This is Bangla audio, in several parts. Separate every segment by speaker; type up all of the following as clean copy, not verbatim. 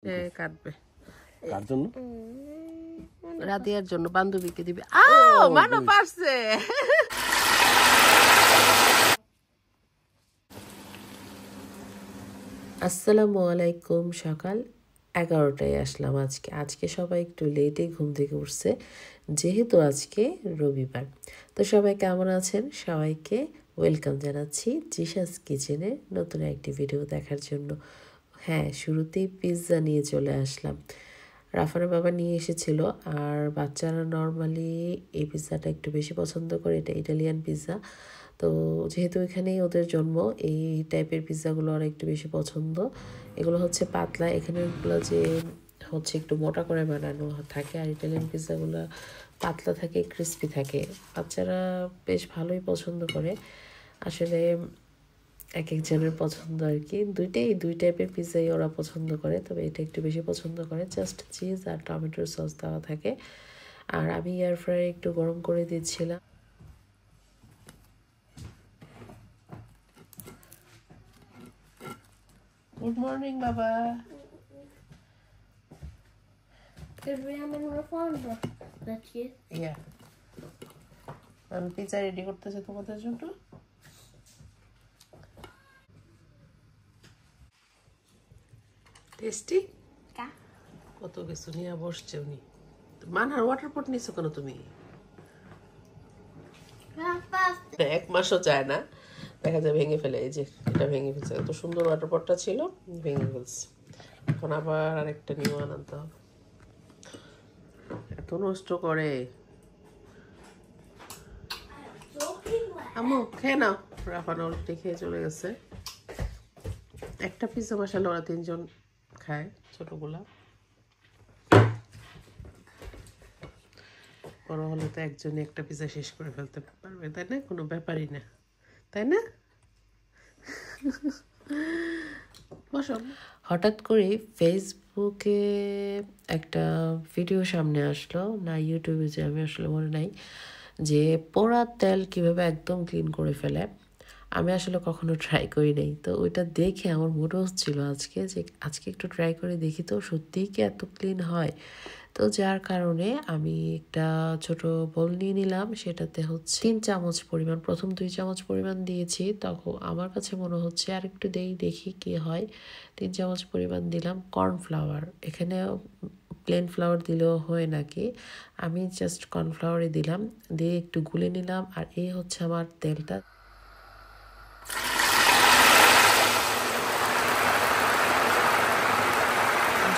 Speaker 1: কাটবে
Speaker 2: কার জন্য?
Speaker 1: রাদিয়ার জন্য, বান্ধবীকে দিবে। মানো পারছে। আসসালামু আলাইকুম। সকাল 11টায় আসলাম আজকে সবাই একটু লেটে ঘুম থেকে উঠছে, যেহেতু আজকে রবিবার। তো সবাই কেমন আছেন? সবাইকে ওয়েলকাম জানাচ্ছি জিশাস কিচেনে নতুন একটি ভিডিও দেখার জন্য। হ্যাঁ, শুরুতেই পিৎজা নিয়ে চলে আসলাম। রাফার বাবা নিয়ে এসেছিল, আর বাচ্চারা নর্মালি এই পিৎজাটা একটু বেশি পছন্দ করে। এটা ইটালিয়ান পিৎজা, তো যেহেতু এখানেই ওদের জন্ম, এই টাইপের পিৎজাগুলো ওরা একটু বেশি পছন্দ। এগুলো হচ্ছে পাতলা, এখানেরগুলো যে হচ্ছে একটু মোটা করে বানানো থাকে, আর ইটালিয়ান পিৎজাগুলো পাতলা থাকে, ক্রিস্পি থাকে। বাচ্চারা বেশ ভালোই পছন্দ করে। আসলে এক একজনের পছন্দ আর কি, দুই টাইপের পিৎজাই ওরা পছন্দ করে, তবে এটা একটু বেশি পছন্দ করে। জাস্ট চিজ আর টমেটোর সস দেওয়া থাকে। আর আমি এয়ার ফ্রায়ারে একটু গরম করে দিচ্ছিলাম। গুড মর্নিং বাবা। আমি পিৎজা রেডি করতেছি তোমাদের জন্য। টেস্টি কত কিছু নিয়ে বসছে উনি। মানহার ওয়াটার পট নিছো কেন তুমি? এক মাসও যায় না, দেখা যায় ভেঙে ফেলে। এই যে এটা ভেঙে ফেলছে, এত সুন্দর ওয়াটার পটটা ছিল, ভেঙে ফেলছে। এখন আবার আরেকটা নিউ আনতে হবে। এত নষ্ট করে। আম্মু খেয়ে নাও। রাফানা উল্টে খেয়ে চলে গেছে। একটা পিৎজা মশালা ওরা 3 জন খায়, ছোটগুলা। বড় হলে তো একজনই একটা পিৎজা শেষ করে ফেলতে পারবে, তাই না? কোনো ব্যাপারই না, তাই না? হঠাৎ করে ফেসবুকে একটা ভিডিও সামনে আসলো, না ইউটিউবে, যে আমি আসলে মনে নাই, যে পোড়া তেল কিভাবে একদম ক্লিন করে ফেলে। আমি আসলে কখনো ট্রাই করি নাই, তো ওইটা দেখে আমার মনে হচ্ছিল আজকে একটু ট্রাই করে দেখি তো সত্যিই কি এত ক্লিন হয়। তো যার কারণে আমি একটা ছোট বোল নিয়ে নিলাম, সেটাতে হচ্ছে 3 চামচ পরিমাণ, প্রথম 2 চামচ পরিমাণ দিয়েছি, তখন আমার কাছে মনে হচ্ছে আর একটু দেখি কি হয়। 3 চামচ পরিমাণ দিলাম কর্নফ্লাওয়ার। এখানে প্লেন ফ্লাওয়ার দিলেও হয় নাকি, আমি জাস্ট কর্নফ্লাওয়ারই দিলাম, দিয়ে একটু গুলে নিলাম। আর এই হচ্ছে আমার তেলটা।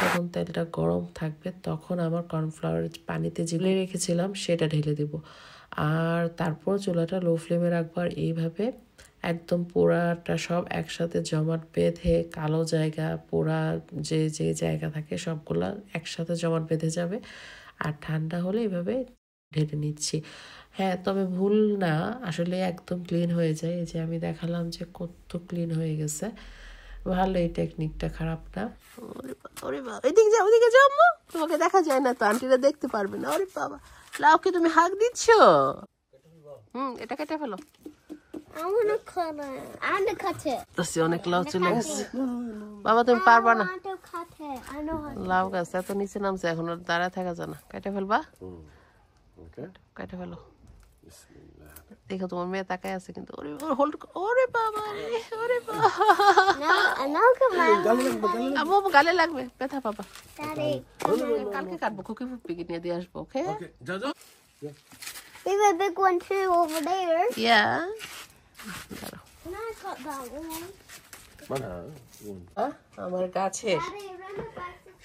Speaker 1: যখন তেলটা গরম থাকবে তখন আমার কর্নফ্লাওয়ার পানিতে যেগুলো রেখেছিলাম সেটা ঢেলে দেব। আর তারপর চুলাটা লো ফ্লেমে রাখবো। আর এইভাবে একদম পোড়াটা সব একসাথে জমাট বেঁধে, কালো জায়গা, পোড়া যে যে জায়গা থাকে সবগুলা একসাথে জমাট বেঁধে যাবে। আর ঠান্ডা হলে এইভাবে ঢেলে নিচ্ছি। হ্যাঁ, তবে ভুল না, আসলে একদম ক্লিন হয়ে যায়। এই যে আমি দেখালাম যে কত ক্লিন হয়ে গেছে। ভালো এই টেকনিকটা, খারাপ না। ওরে বাবা, ওইদিকে যাও আম্মু, তোমাকে দেখা যায় না তো, আন্টিরা দেখতে পারবে না। ওরে বাবা, লাউকে তুমি হাগ দিচ্ছ? এটা কেটে ফেলো। অনেক লাউ চলে গেছে বাবা, তুমি পারবা না। লাউ গাছ এত নিচে নামছে, এখন দাঁড়ায় থাকা যায় না। কেটে ফেলবা, কেটে ফেলো। দেখো তোমার মেয়ে তাকায় আছে কিন্তু। ওরে বাবা, ওরে বাবা, গালে লাগবে, ব্যথা পাবা। কালকে কাটবো, খুকি ফুপি নিয়ে দিয়ে আসবো। ওকে,
Speaker 3: There's a big one too over there.
Speaker 1: Yeah.
Speaker 3: Can I cut that one?
Speaker 1: আমার গাছের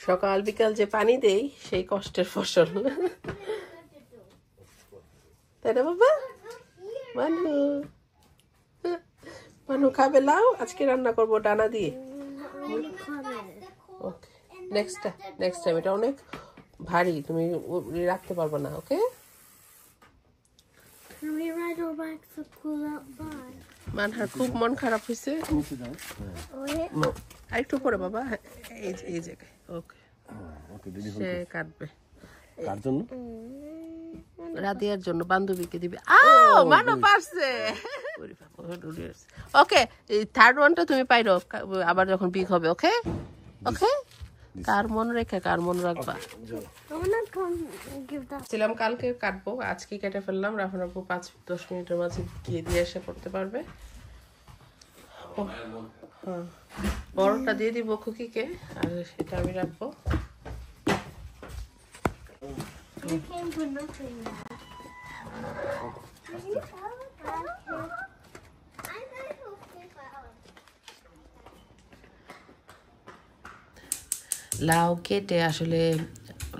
Speaker 1: সকাল বিকাল যে পানি দেই, সেই কষ্টের ফসল, তাই না বাবা? মানু খাবে লাউ, আজকে রান্না করবো ডানা দিয়ে। ওকে, নেক্সট টাইম। এটা অনেক ভারী, তুমি রাখতে পারবে না। ওকে, মানহার খুব মন খারাপ হয়েছে। আরেকটু পরে বাবা, এই জায়গায়। ওকে, সে কাটবে।
Speaker 2: কার জন্য?
Speaker 1: রাদিয়ার জন্য, বান্ধবীকে দিবে। মানো পারছে। ওকে, এই থার্ড ওয়ানটা তুমি পাইরো আবার যখন বিগ হবে। ওকে, ওকে, কার মন রেখে কার মন রাখবা?
Speaker 3: I'm gonna come and give that.
Speaker 1: ছিলাম কালকে কাটবো, আজকে কেটে ফেললাম। রাফান আপু 5-10 মিনিটের মাঝে গিয়ে দিয়ে এসে করতে পারবে। হ্যাঁ, বড়টা দিয়ে দিব খুকিকে, আর সেটা আমি রাখবো।
Speaker 3: You came for nothing.
Speaker 1: লাউ কেটে আসলে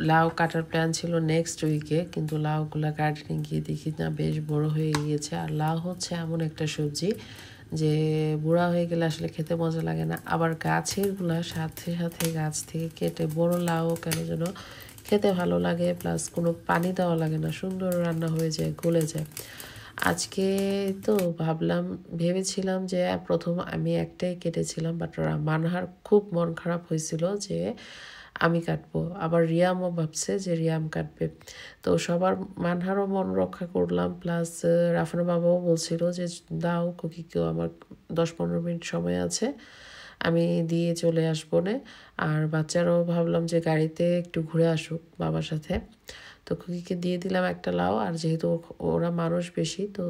Speaker 1: লাউ কাটার প্ল্যান ছিল নেক্সট উইকে, কিন্তু লাউগুলা গার্ডেনে গিয়ে দেখি না বেশ বড় হয়ে গিয়েছে। আর লাউ হচ্ছে এমন একটা সবজি যে বুড়া হয়ে গেলে আসলে খেতে মজা লাগে না। আবার গাছেরগুলা সাথে সাথে গাছ থেকে কেটে বড় লাউ কেন যেন খেতে ভালো লাগে, প্লাস কোনো পানি দেওয়া লাগে না, সুন্দর রান্না হয়ে যায়, গলে যায়। আজকে তো ভেবেছিলাম যে প্রথম আমি একটাই কেটেছিলাম, বাট মানহার খুব মন খারাপ হয়েছিল যে আমি কাটবো, আবার রিয়ামও ভাবছে যে রিয়াম কাটবে। তো সবার মানহারও মন রক্ষা করলাম, প্লাস রাফানা বাবাও বলছিল যে দাও কুকিকেও, আমার 10-15 মিনিট সময় আছে, আমি দিয়ে চলে আসবো না। আর বাচ্চারাও ভাবলাম যে গাড়িতে একটু ঘুরে আসুক বাবার সাথে। তো খুকিকে দিয়ে দিলাম একটা লাউ, আর যেহেতু ওরা মানুষ বেশি তো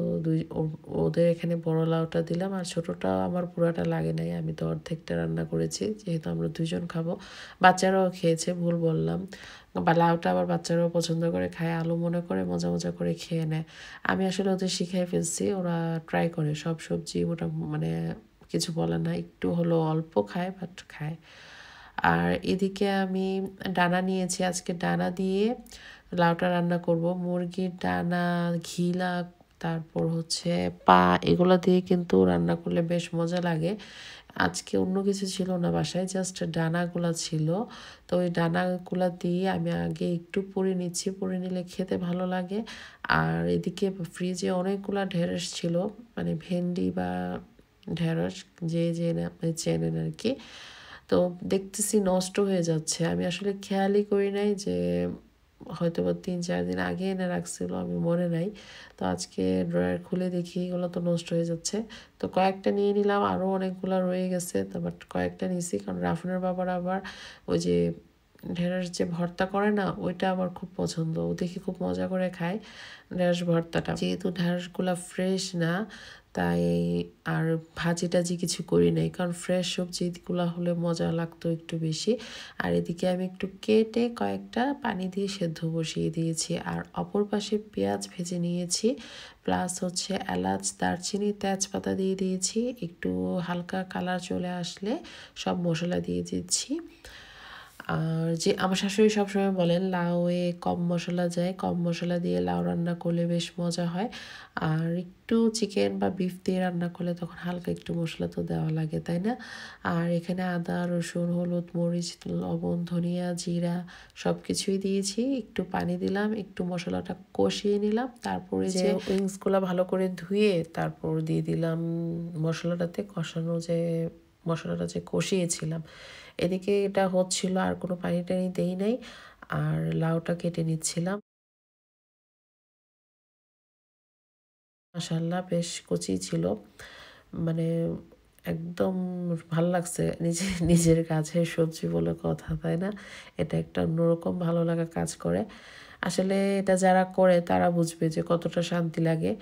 Speaker 1: ওদের এখানে বড় লাউটা দিলাম, আর ছোটটা আমার পুরাটা লাগে নাই, আমি তো অর্ধেকটা রান্না করেছি যেহেতু আমরা 2জন খাবো। বাচ্চারাও খেয়েছে, ভুল বললাম, বা লাউটা আবার বাচ্চারাও পছন্দ করে খায়, আলু মনে করে মজা মজা করে খেয়ে নেয়। আমি আসলে ওদের শিখাই ফেলছি, ওরা ট্রাই করে সব সবজি, ওটা মানে কিছু বলে না, একটু হলো অল্প খায় বাট খায়। আর এদিকে আমি ডানা নিয়েছি, আজকে ডানা দিয়ে লাউটা রান্না করব। মুরগির ডানা, ঘিলা, তারপর হচ্ছে পা, এগুলো দিয়ে কিন্তু রান্না করলে বেশ মজা লাগে। আজকে অন্য কিছু ছিল না বাসায়, জাস্ট ডানাগুলা ছিল। তো ওই ডানাগুলা দিয়ে আমি আগে একটু পুড়ে নিচ্ছি, পুড়ে নিলে খেতে ভালো লাগে। আর এদিকে ফ্রিজে অনেকগুলা ঢেঁড়স ছিল, মানে ভেন্ডি বা ঢেঁড়স যে চেনেন আর কি। তো দেখতেছি নষ্ট হয়ে যাচ্ছে, আমি আসলে খেয়ালই করি নাই যে হয়তো বা 3-4 দিন আগে এনে রাখছিল, আমি মনে নাই। তো আজকে ড্রয়ার খুলে দেখি এগুলো তো নষ্ট হয়ে যাচ্ছে। তো কয়েকটা নিয়ে নিলাম, আরও অনেকগুলো রয়ে গেছে, তো বাট কয়েকটা নিয়েছি কারণ রাফানের বাবার আবার ওই যে ঢেঁড়স যে ভর্তা করে না, ওইটা আমার খুব পছন্দ, ও দেখি খুব মজা করে খায় ঢেঁড়স ভর্তাটা। যেহেতু ঢেঁড়সগুলা ফ্রেশ না, তাই আর ভাজি টাজি কিছু করি নাই, কারণ ফ্রেশ সবজিগুলো হলে মজা লাগতো একটু বেশি। আর এদিকে আমি একটু কেটে কয়েকটা পানি দিয়ে সেদ্ধ বসিয়ে দিয়েছি, আর অপর পাশে পেঁয়াজ ভেজে নিয়েছি, প্লাস হচ্ছে এলাচ, দারচিনি, তেজপাতা দিয়ে দিয়েছি। একটু হালকা কালার চলে আসলে সব মশলা দিয়ে দিচ্ছি। আর যে আমার শাশুড়ি সবসময় বলেন লাউয়ে কম মশলা যায়, কম মশলা দিয়ে লাউ রান্না করলে বেশ মজা হয়। আর একটু চিকেন বা বিফ দিয়ে রান্না করলে তখন হালকা একটু মশলা তো দেওয়া লাগে, তাই না? আর এখানে আদা, রসুন, হলুদ, মরিচ, লবণ, ধনিয়া, জিরা সব কিছুই দিয়েছি। একটু পানি দিলাম, একটু মশলাটা কষিয়ে নিলাম, তারপরে যে উইংসগুলো ভালো করে ধুয়ে তারপর দিয়ে দিলাম মশলাটাতে, কষানো যে মশলাটা যে কষিয়েছিলাম। এদিকে এটা হচ্ছিল, আর কোনো পানি টানি দেই নাই, আর লাউটা কেটে নিচ্ছিলাম। মাশাআল্লাহ বেশ কচি ছিল, মানে একদম ভাল লাগছে, নিজের গাছের সবজি বলে কথা, তাই না? এটা একটা অন্যরকম ভালো লাগা কাজ করে। আসলে এটা যারা করে তারা বুঝবে যে কতটা শান্তি লাগে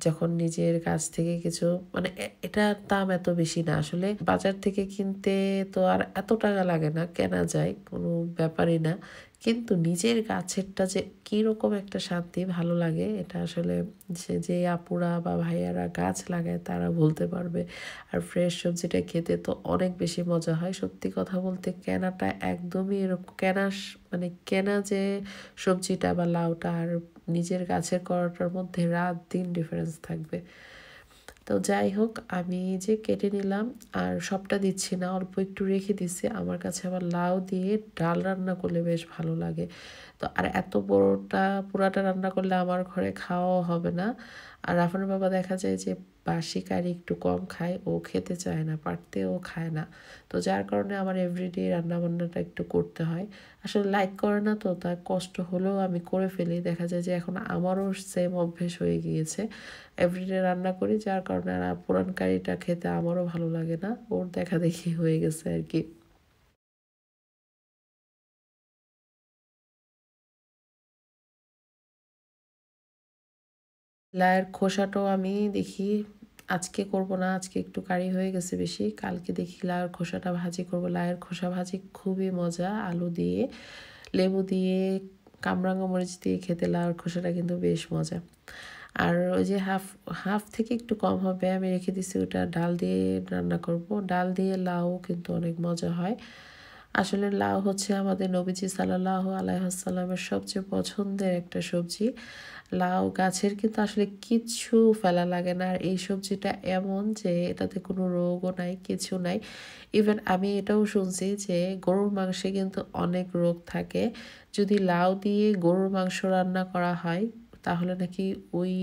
Speaker 1: যখন নিজের কাছ থেকে কিছু, মানে এটার দাম এত বেশি না, আসলে বাজার থেকে কিনতে তো আর এত টাকা লাগে না, কেনা যায়, কোনো ব্যাপারই না। কিন্তু নিজের গাছেরটা যে কীরকম একটা শান্তি, ভালো লাগে, এটা আসলে যে আপুরা বা ভাইয়ারা গাছ লাগায় তারা বলতে পারবে। আর ফ্রেশ সবজিটা খেতে তো অনেক বেশি মজা হয়। সত্যি কথা বলতে কেনাটা একদমই এরকম মানে কেনা যে সবজিটা বা লাউটা আর নিজের গাছের করাটার মধ্যে রাত দিন ডিফারেন্স থাকবে। তো যাই হোক, আমি যে কেটে নিলাম, আর সবটা দিচ্ছি না, অল্প একটু রেখে দিচ্ছি। আমার কাছে আবার লাউ দিয়ে ডাল রান্না করলে বেশ ভালো লাগে। তো আর এত পুরাটা রান্না করলে আমার ঘরে খাওয়াও হবে না। আর রাফানের বাবা দেখা যায় যে বাসি কারি একটু কম খায়, ও খেতে চায় না, পারতেও খায় না। তো যার কারণে আমার এভরিডে রান্নাবান্নাটা একটু করতে হয়। আসলে লাইক করে না, তো তার কষ্ট হলেও আমি করে ফেলি। দেখা যায় যে এখন আমারও সেম অভ্যেস হয়ে গিয়েছে, এভরিডে রান্না করি, যার কারণে আর পুরান কারিটা খেতে আমারও ভালো লাগে না, ওর দেখা দেখি হয়ে গেছে আর কি। লাউয়ের খোসাটাও আমি দেখি আজকে করব না, আজকে একটু কারি হয়ে গেছে বেশি, কালকে দেখি লাউয়ের খোসাটা ভাজি করব। লাউয়ের খোসা ভাজি খুবই মজা, আলু দিয়ে, লেবু দিয়ে, কামরাঙা মরিচ দিয়ে খেতে লাউয়ের খোসাটা কিন্তু বেশ মজা। আর ওই যে হাফ হাফ থেকে একটু কম হবে আমি রেখে দিছি, ওটা ডাল দিয়ে রান্না করব। ডাল দিয়ে লাউ কিন্তু অনেক মজা হয়। আসলে লাউ হচ্ছে আমাদের নবীজি সাল্লাল্লাহু আলাইহি ওয়াসাল্লামের সবচেয়ে পছন্দের একটা সবজি। লাউ গাছের কিন্তু আসলে কিচ্ছু ফেলা লাগে না। আর এই সবজিটা এমন যে এটাতে কোনো রোগও নাই, কিছু নাই। ইভেন আমি এটাও শুনছি যে গরুর মাংসে কিন্তু অনেক রোগ থাকে। যদি লাউ দিয়ে গরুর মাংস রান্না করা হয় তাহলে নাকি ওই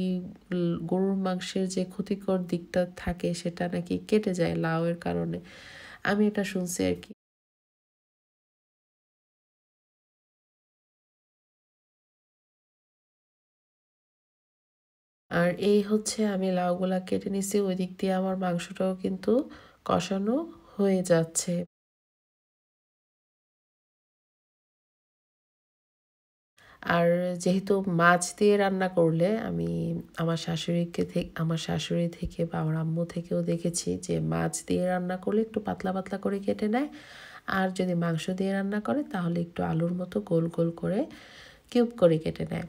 Speaker 1: গরুর মাংসের যে ক্ষতিকর দিকটা থাকে সেটা নাকি কেটে যায় লাউয়ের কারণে। আমি এটা শুনছি আর কি। আর এই হচ্ছে আমি লাউগুলা কেটে নিছি, ওই দিক দিয়ে আমার মাংসটাও কিন্তু কষানো হয়ে যাচ্ছে। আর যেহেতু মাছ দিয়ে রান্না করলে আমি আমার শাশুড়ি থেকে বা আমার আম্মু থেকেও দেখেছি যে মাছ দিয়ে রান্না করলে একটু পাতলা পাতলা করে কেটে নেয়। আর যদি মাংস দিয়ে রান্না করে তাহলে একটু আলুর মতো গোল গোল করে কিউব করে কেটে নেয়।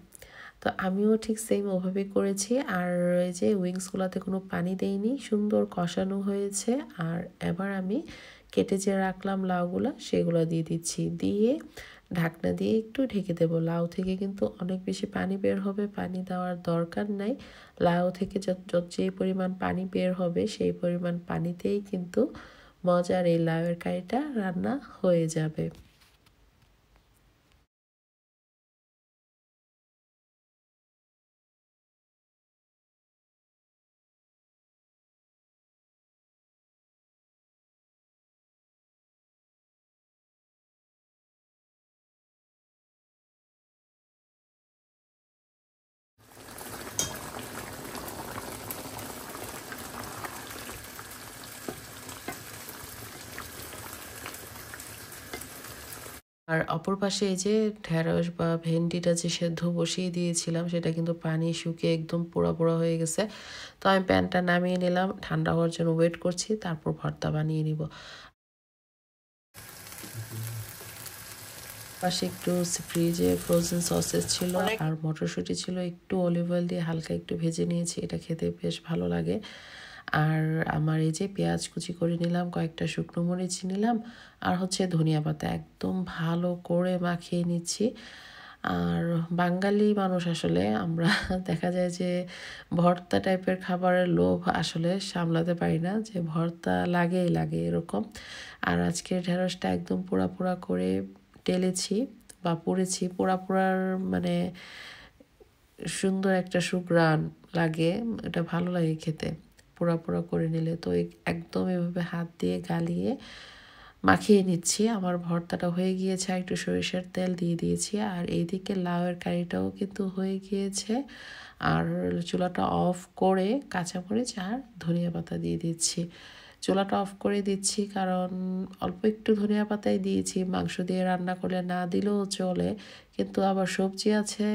Speaker 1: তো আমিও ঠিক সেম ওভাবেই করেছি। আর এই যে উইংসগুলোতে কোনো পানি দেইনি, সুন্দর কষানো হয়েছে। আর এবার আমি কেটে যে রাখলাম লাউগুলা সেগুলো দিয়ে দিচ্ছি, দিয়ে ঢাকনা দিয়ে একটু ঢেকে দেবো। লাউ থেকে কিন্তু অনেক বেশি পানি বের হবে, পানি দেওয়ার দরকার নাই। লাউ থেকে যে পরিমাণ পানি বের হবে সেই পরিমাণ পানিতেই কিন্তু মজার এই লাউয়ের কারিটা রান্না হয়ে যাবে। আর অপর পাশে এই যে ঢেঁড়স বা ভেন্ডিটা যে সেদ্ধ বসিয়ে দিয়েছিলাম সেটা কিন্তু পানি শুকিয়ে একদম পোড়া পোড়া হয়ে গেছে। তো আমি প্যানটা নামিয়ে নিলাম, ঠান্ডা হওয়ার জন্য ওয়েট করছি, তারপর ভর্তা বানিয়ে নিব। পাশে একটু ফ্রিজে ফ্রোজেন সসেস ছিল আর মটরশুঁটি ছিল, একটু অলিভ অয়েল দিয়ে হালকা একটু ভেজে নিয়েছি, এটা খেতে বেশ ভালো লাগে। আর আমার এই যে পেঁয়াজ কুচি করে নিলাম, কয়েকটা শুকনো মরিচ নিলাম, আর হচ্ছে ধনিয়া পাতা একদম ভালো করে মাখিয়ে নিচ্ছি। আর বাঙালি মানুষ আসলে আমরা দেখা যায় যে ভর্তা টাইপের খাবারের লোভ আসলে সামলাতে পারি না, যে ভর্তা লাগেই লাগে এরকম। আর আজকের ঢেঁড়সটা একদম পোড়া পোড়া করে টেলেছি বা পুড়েছি। পোড়া পোড়ার মানে সুন্দর একটা সুঘ্রাণ লাগে, এটা ভালো লাগে খেতে পোড়া পোড়া করে নিলে। তো একদম এভাবে হাত দিয়ে গালিয়ে মাখিয়ে নিচ্ছি। আমার ভর্তাটা হয়ে গিয়েছে, আর একটু সরিষার তেল দিয়ে দিয়েছি। আর এইদিকে লাউয়ের কারিটাও কিন্তু হয়ে গিয়েছে। আর চুলাটা অফ করে কাঁচামরিচ আর ধনিয়া পাতা দিয়ে দিচ্ছি। চুলাটা অফ করে দিচ্ছি কারণ অল্প একটু ধনিয়া পাতাই দিয়েছি, মাংস দিয়ে রান্না করলে না দিলেও চলে, কিন্তু আবার সবজি আছে,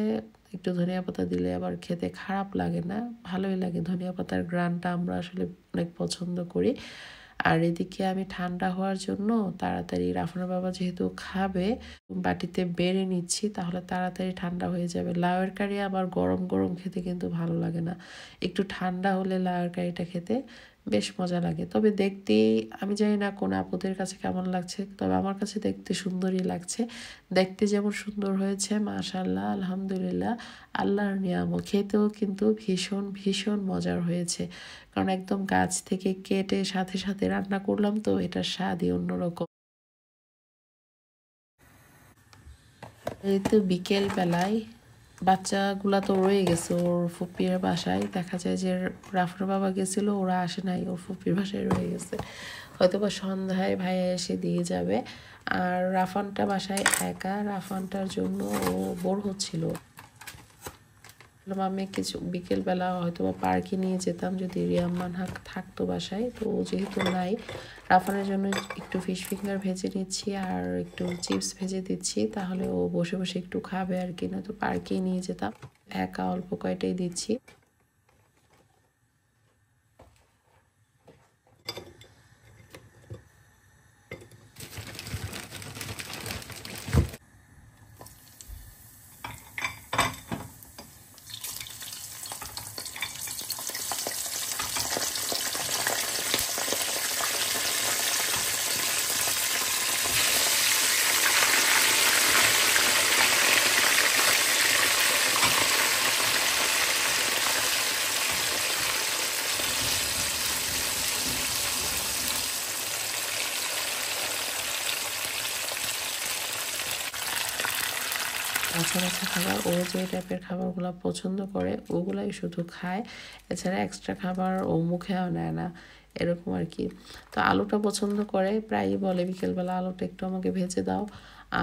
Speaker 1: একটু ধনিয়া পাতা দিলে আবার খেতে খারাপ লাগে না, ভালোই লাগে। ধনিয়া পাতার ঘ্রাণটা আমরা আসলে অনেক পছন্দ করি। আর এদিকে আমি ঠান্ডা হওয়ার জন্য তাড়াতাড়ি, রাফানের বাবা যেহেতু খাবে, বাটিতে বেড়ে নিচ্ছি, তাহলে তাড়াতাড়ি ঠান্ডা হয়ে যাবে। লাউয়ের কারি আবার গরম গরম খেতে কিন্তু ভালো লাগে না, একটু ঠান্ডা হলে লাউয়ের কারিটা খেতে বেশ মজা লাগে। তবে দেখতে, আমি জানি না কোন আপুদের কাছে কেমন লাগছে, তবে আমার কাছে দেখতে সুন্দরই লাগছে। দেখতে যেমন সুন্দর হয়েছে মাশাআল্লাহ, আলহামদুলিল্লাহ, আল্লাহর নিয়ামত, খেতেও কিন্তু ভীষণ ভীষণ মজার হয়েছে। কারণ একদম গাছ থেকে কেটে সাথে সাথে রান্না করলাম, তো এটার স্বাদই অন্যরকম। এই তো বিকেল বেলায় বাচ্চাগুলা তো রয়ে গেছে ওর ফুপির বাসায়, দেখা যায় যে রাফার বাবা গেছিল, ওরা আসে নাই, ওর ফুপির বাসায় রয়ে গেছে। হয়তো বা সন্ধ্যায় ভাইয়া এসে দিয়ে যাবে। আর রাফানটা বাসায় একা, রাফানটার জন্য ও বোর হচ্ছিল। আমি কিছু বিকেলবেলা হয়তো বা পার্কে নিয়ে যেতাম যদি রিয়াম মানহাক থাকতো বাসায়, তো ও যেহেতু নাই, রাফানের জন্য একটু ফিশ ফিঙ্গার ভেজে নিচ্ছি আর একটু চিপস ভেজে দিচ্ছি, তাহলে ও বসে বসে একটু খাবে আর কি, না তো পার্কেই নিয়ে যেতাম, একা অল্প কয়টাই দিচ্ছি। বাছা বাছা খাবার, ও যে টাইপের খাবারগুলো পছন্দ করে ওগুলাই শুধু খায়, এছাড়া এক্সট্রা খাবার ও মুখেও নেয় না, এরকম আর কি। তো আলুটা পছন্দ করে, প্রায়ই বলে বিকেলবেলা আলুটা একটু আমাকে ভেজে দাও।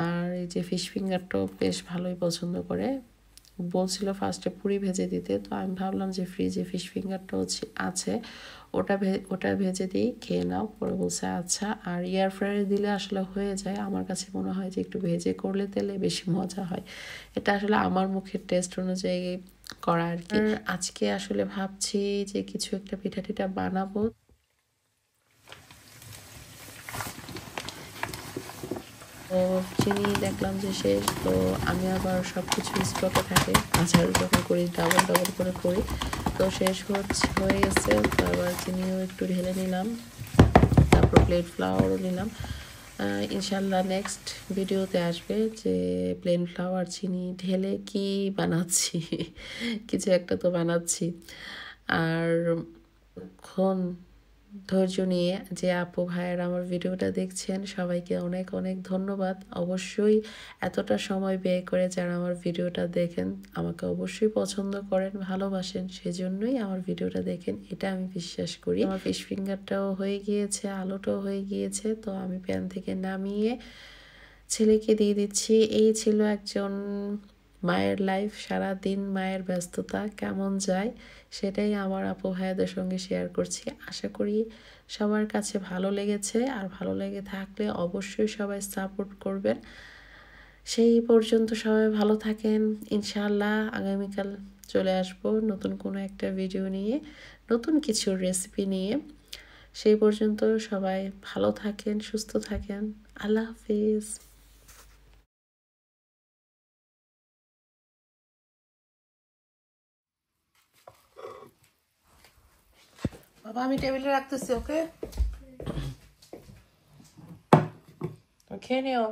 Speaker 1: আর এই যে ফিশ ফিঙ্গারটাও বেশ ভালোই পছন্দ করে, বলছিল ফার্স্টে পুরি ভেজে দিতে, তো আমি ভাবলাম যে ফ্রিজে ফিশ ফিঙ্গারটাও আছে, ওটা ভেজে দিই, খেয়ে নাও। পরে বলছে আচ্ছা। আর এয়ার ফ্রায়ারে দিলে আসলে হয়ে যায়, আমার কাছে মনে হয় যে একটু ভেজে করলে তেলে বেশি মজা হয়। এটা আসলে আমার মুখের টেস্ট অনুযায়ী করা আর কি। আজকে আসলে ভাবছি যে কিছু একটা পিঠা টিঠা বানাবো। তো চিনি দেখলাম যে শেষ, তো আমি আবার সব কিছু স্টকে থাকে, আচার যখন করি ডাবল ডাবল করে করি, তো শেষ হয়ে গেছে। তো আবার চিনিও একটু ঢেলে নিলাম, তারপর প্লেন ফ্লাওয়ারও নিলাম। ইনশাল্লাহ নেক্সট ভিডিওতে আসবে যে প্লেন ফ্লাওয়ার চিনি ঢেলে কি বানাচ্ছি কিছু একটা তো বানাচ্ছি। আর ক্ষণ ধৈর্য নিয়ে যে আপু ভাইয়েরা আমার ভিডিওটা দেখছেন সবাইকে অনেক অনেক ধন্যবাদ। অবশ্যই এতটা সময় ব্যয় করে যারা আমার ভিডিওটা দেখেন, আমাকে অবশ্যই পছন্দ করেন, ভালোবাসেন, সেজন্যই আমার ভিডিওটা দেখেন, এটা আমি বিশ্বাস করি। আমার ফিশ ফিঙ্গারটাও হয়ে গিয়েছে, আলুটাও হয়ে গিয়েছে, তো আমি প্যান থেকে নামিয়ে ছেলেকে দিয়ে দিচ্ছি। এই ছিল একজন মায়ের লাইফ, সারাদিন মায়ের ব্যস্ততা কেমন যায় সেটাই আমার আপু ভাইয়াদের সঙ্গে শেয়ার করছি। আশা করি সবার কাছে ভালো লেগেছে, আর ভালো লেগে থাকলে অবশ্যই সবাই সাপোর্ট করবেন। সেই পর্যন্ত সবাই ভালো থাকেন। ইনশাআল্লাহ আগামীকাল চলে আসব নতুন কোনো একটা ভিডিও নিয়ে, নতুন কিছু রেসিপি নিয়ে। সেই পর্যন্ত সবাই ভালো থাকেন, সুস্থ থাকেন। আল্লাহ হাফিজ। বাবা আমি টেবিলে রাখতেছি, ওকে খেয়ে নিও।